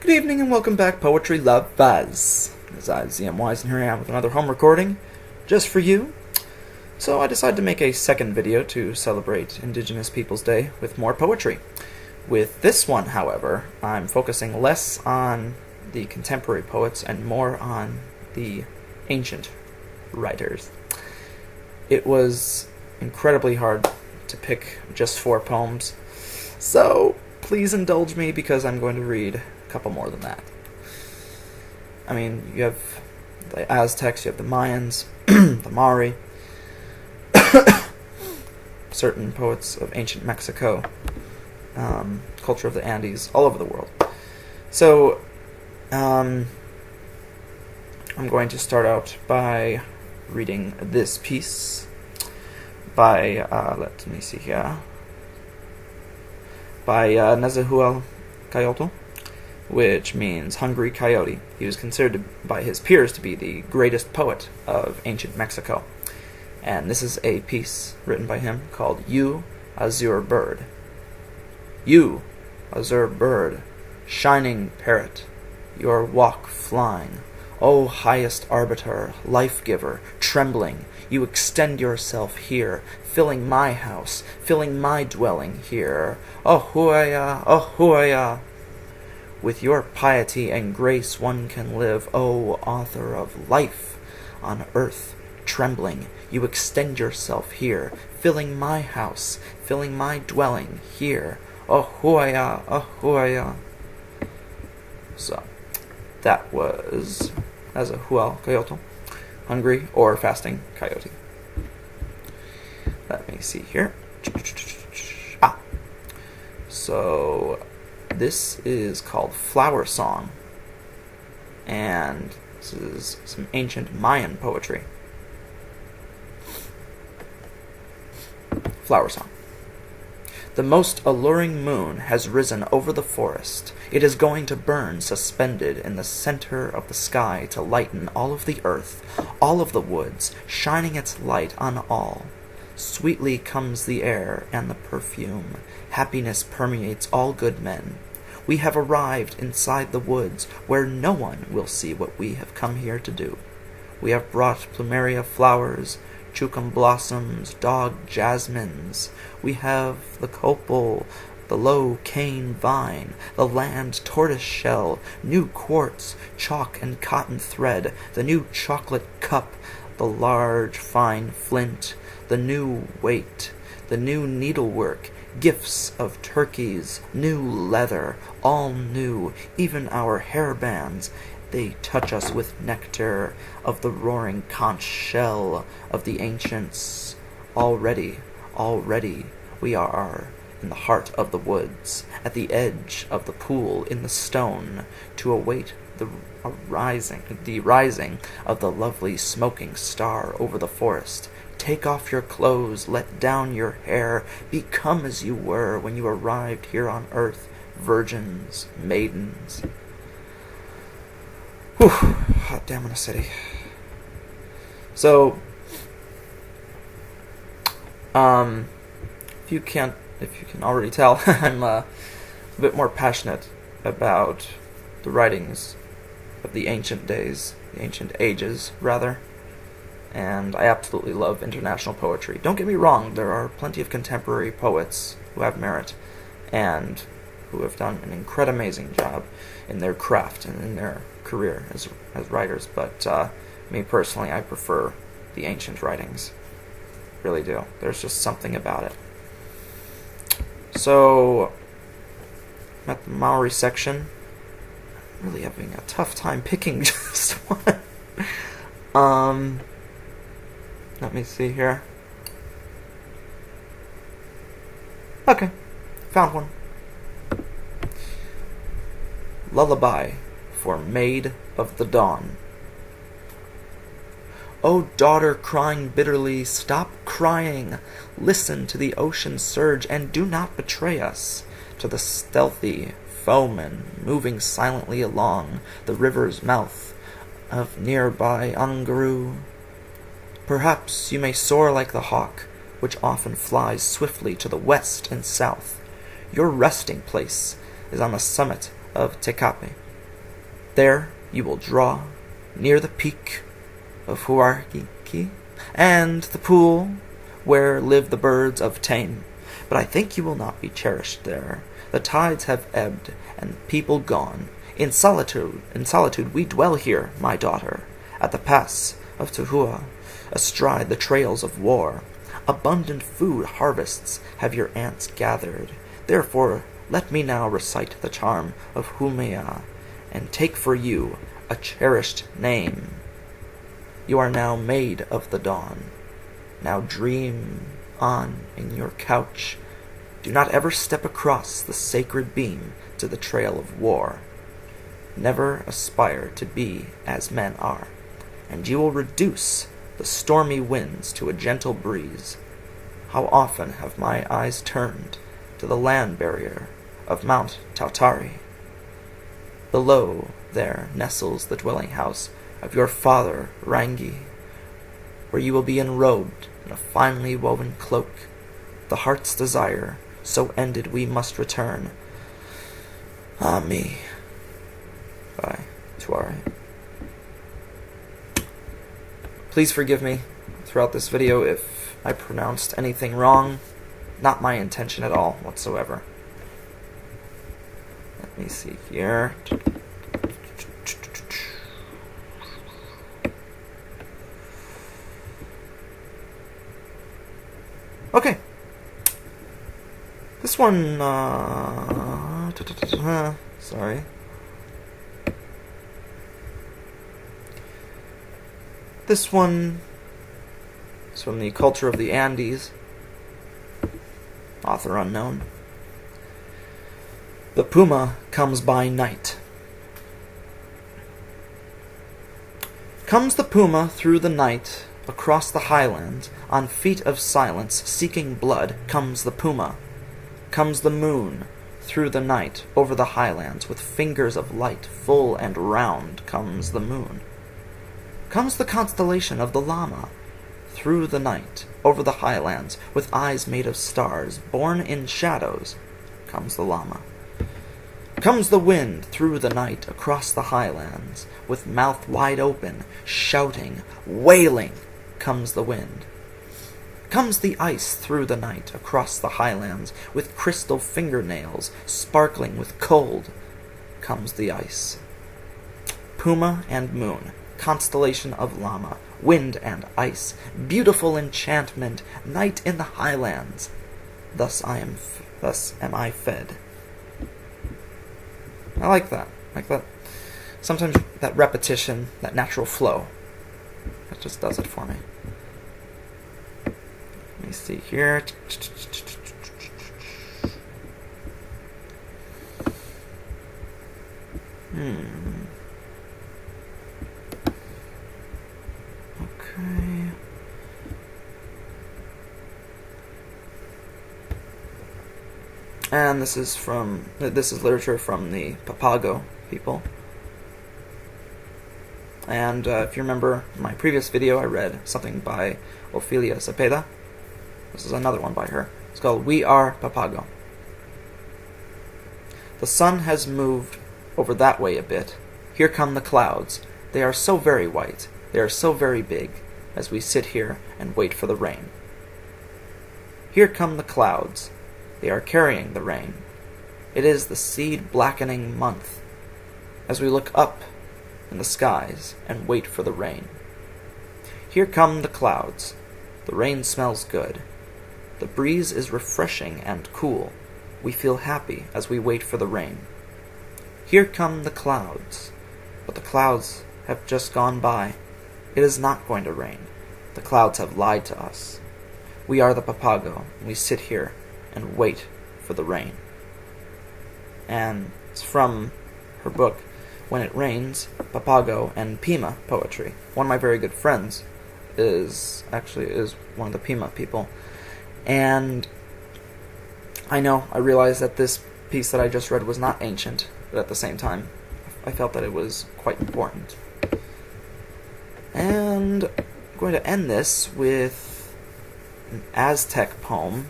Good evening and welcome back, Poetry Lovers. As I, ZM Wise, and here I am with another home recording, just for you. So I decided to make a second video to celebrate Indigenous Peoples Day with more poetry. With this one, however, I'm focusing less on the contemporary poets and more on the ancient writers. It was incredibly hard to pick just 4 poems, so please indulge me because I'm going to read couple more than that. I mean, you have the Aztecs, you have the Mayans, the Maori, certain poets of ancient Mexico, culture of the Andes, all over the world. So, I'm going to start out by reading this piece by, let me see here, by Nezahual Coyote, which means Hungry Coyote. He was considered by his peers to be the greatest poet of ancient Mexico. And this is a piece written by him called You, Azure Bird. You, azure bird, shining parrot, your walk flying, O highest arbiter, life-giver, trembling, you extend yourself here, filling my house, filling my dwelling here. Oh huaya, oh huaya. With your piety and grace one can live, O author of life on earth, trembling, you extend yourself here, filling my house, filling my dwelling here. Oh huaya, oh huaya. So, that was Nezahual Coyote, Hungry or Fasting Coyote. Let me see here. So this is called Flower Song, and this is some ancient Mayan poetry. Flower Song. The most alluring moon has risen over the forest. It is going to burn suspended in the center of the sky to lighten all of the earth, all of the woods, shining its light on all. Sweetly comes the air and the perfume. Happiness permeates all good men. We have arrived inside the woods where no one will see what we have come here to do. We have brought plumeria flowers, chucum blossoms, dog jasmines. We have the copal, the low cane vine, the land tortoise shell, new quartz, chalk and cotton thread, the new chocolate cup, the large fine flint, the new weight, the new needlework, gifts of turkeys, new leather, all new, even our hairbands. They touch us with nectar of the roaring conch shell of the ancients. Already, we are in the heart of the woods, at the edge of the pool in the stone, to await the rising of the lovely smoking star over the forest. Take off your clothes, let down your hair, become as you were when you arrived here on earth, virgins, maidens. Whew, hot damn in a city. So, if you can already tell, I'm a bit more passionate about the writings of the ancient days, the ancient ages, rather. And I absolutely love international poetry. Don't get me wrong, there are plenty of contemporary poets who have merit and who have done an amazing job in their craft and in their career as writers, but me personally, I prefer the ancient writings. Really do. There's just something about it. So, I'm at the Maori section. I'm really having a tough time picking just one. Let me see here. Okay, found one. Lullaby for Maid of the Dawn. O daughter crying bitterly, stop crying. Listen to the ocean surge and do not betray us. To the stealthy foeman moving silently along the river's mouth of nearby Angaru. Perhaps you may soar like the hawk, which often flies swiftly to the west and south. Your resting place is on the summit of Tekape, There you will draw near the peak of Huariki and the pool where live the birds of Tame. But I think you will not be cherished there. The tides have ebbed and people gone. In solitude we dwell here, my daughter, at the pass of Tuhua, astride the trails of war. Abundant food harvests have your aunts gathered. Therefore, let me now recite the charm of Humea, and take for you a cherished name. You are now maid of the dawn. Now dream on in your couch. Do not ever step across the sacred beam to the trail of war. Never aspire to be as men are, and you will reduce the stormy winds to a gentle breeze. How often have my eyes turned to the land barrier of Mount Tautari. Below there nestles the dwelling house of your father, Rangi, where you will be enrobed in a finely woven cloak. The heart's desire, so ended we must return. Ah me. By Tuari. Please forgive me throughout this video if I pronounced anything wrong. Not my intention at all whatsoever. Let me see here. Okay. This one, sorry. This one is from the Culture of the Andes. Author unknown. The puma comes by night. Comes the puma through the night, across the highlands, on feet of silence, seeking blood, comes the puma. Comes the moon, through the night, over the highlands, with fingers of light, full and round, comes the moon. Comes the constellation of the llama, through the night, over the highlands, with eyes made of stars, born in shadows, comes the llama. Comes the wind through the night, across the highlands, with mouth wide open, shouting, wailing, comes the wind. Comes the ice through the night, across the highlands, with crystal fingernails, sparkling with cold, comes the ice. Puma and moon, constellation of llama, wind and ice, beautiful enchantment, night in the highlands. Thus am I fed. I like that. Sometimes that repetition, that natural flow, that just does it for me. Let me see here. Okay. And this is literature from the Papago people. And if you remember my previous video, I read something by Ofelia Cepeda. This is another one by her. It's called We Are Papago. The sun has moved over that way a bit. Here come the clouds. They are so very white. They are so very big, as we sit here and wait for the rain. Here come the clouds. They are carrying the rain. It is the seed-blackening month, as we look up in the skies and wait for the rain. Here come the clouds. The rain smells good. The breeze is refreshing and cool. We feel happy as we wait for the rain. Here come the clouds. But the clouds have just gone by. It is not going to rain. The clouds have lied to us. We are the Papago, and we sit here and wait for the rain. And it's from her book, When It Rains, Papago and Pima Poetry. One of my very good friends is one of the Pima people. And I realized that this piece that I just read was not ancient, but at the same time, I felt that it was quite important. And I'm going to end this with an Aztec poem.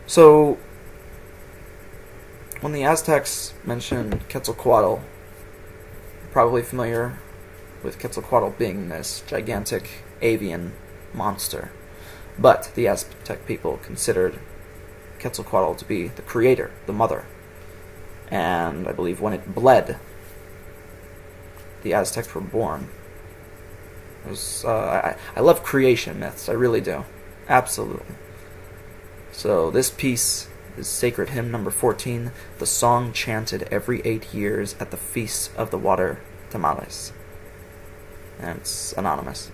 So, when the Aztecs mentioned Quetzalcoatl, you're probably familiar with Quetzalcoatl being this gigantic avian monster. But the Aztec people considered Quetzalcoatl to be the creator, the mother. And I believe when it bled, the Aztecs were born. I love creation myths, I really do. Absolutely. So this piece is Sacred Hymn number 14, the song chanted every 8 years at the Feast of the Water Tamales. And it's anonymous.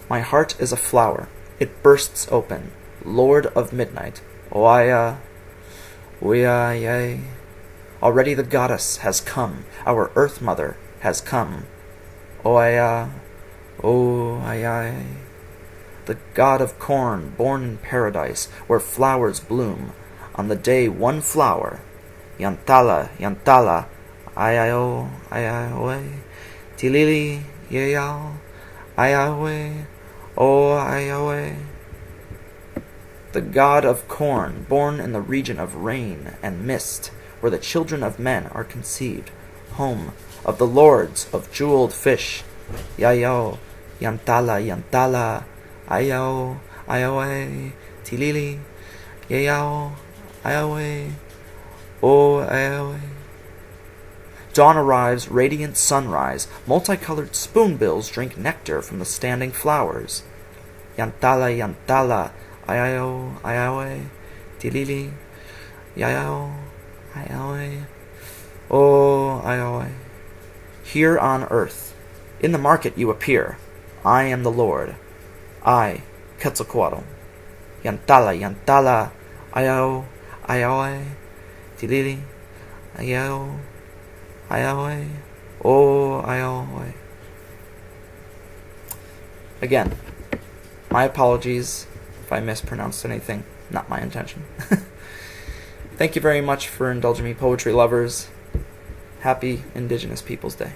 My heart is a flower, it bursts open, Lord of midnight, Oaya, Oya, yay. Already the goddess has come, our earth mother has come, Oaya, O ay. The god of corn, born in paradise, where flowers bloom, on the day one flower, Yantala, Yantala, Ayayo, Ayawe, Tilili, Yayao, Ayawe, O Ayawe. The god of corn, born in the region of rain and mist, where the children of men are conceived, home of the lords of jeweled fish, Yayo, Yantala, Yantala, Ayao, Ayawe, Tilili, Yayao, Ayawe, O Ayawe. Dawn arrives, radiant sunrise, multicolored spoonbills drink nectar from the standing flowers. Yantala, Yantala, Ayayo, Ayawe, Tilili, Yayao, Ayawe, O Ayawe. Here on earth, in the market you appear. I am the Lord. I, Quetzalcoatl. Yantala, Yantala, Ayao, Ayawe, Tilili, Ayao, Ayawe, O Ayawe. Again, my apologies if I mispronounced anything. Not my intention. Thank you very much for indulging me, poetry lovers. Happy Indigenous Peoples Day.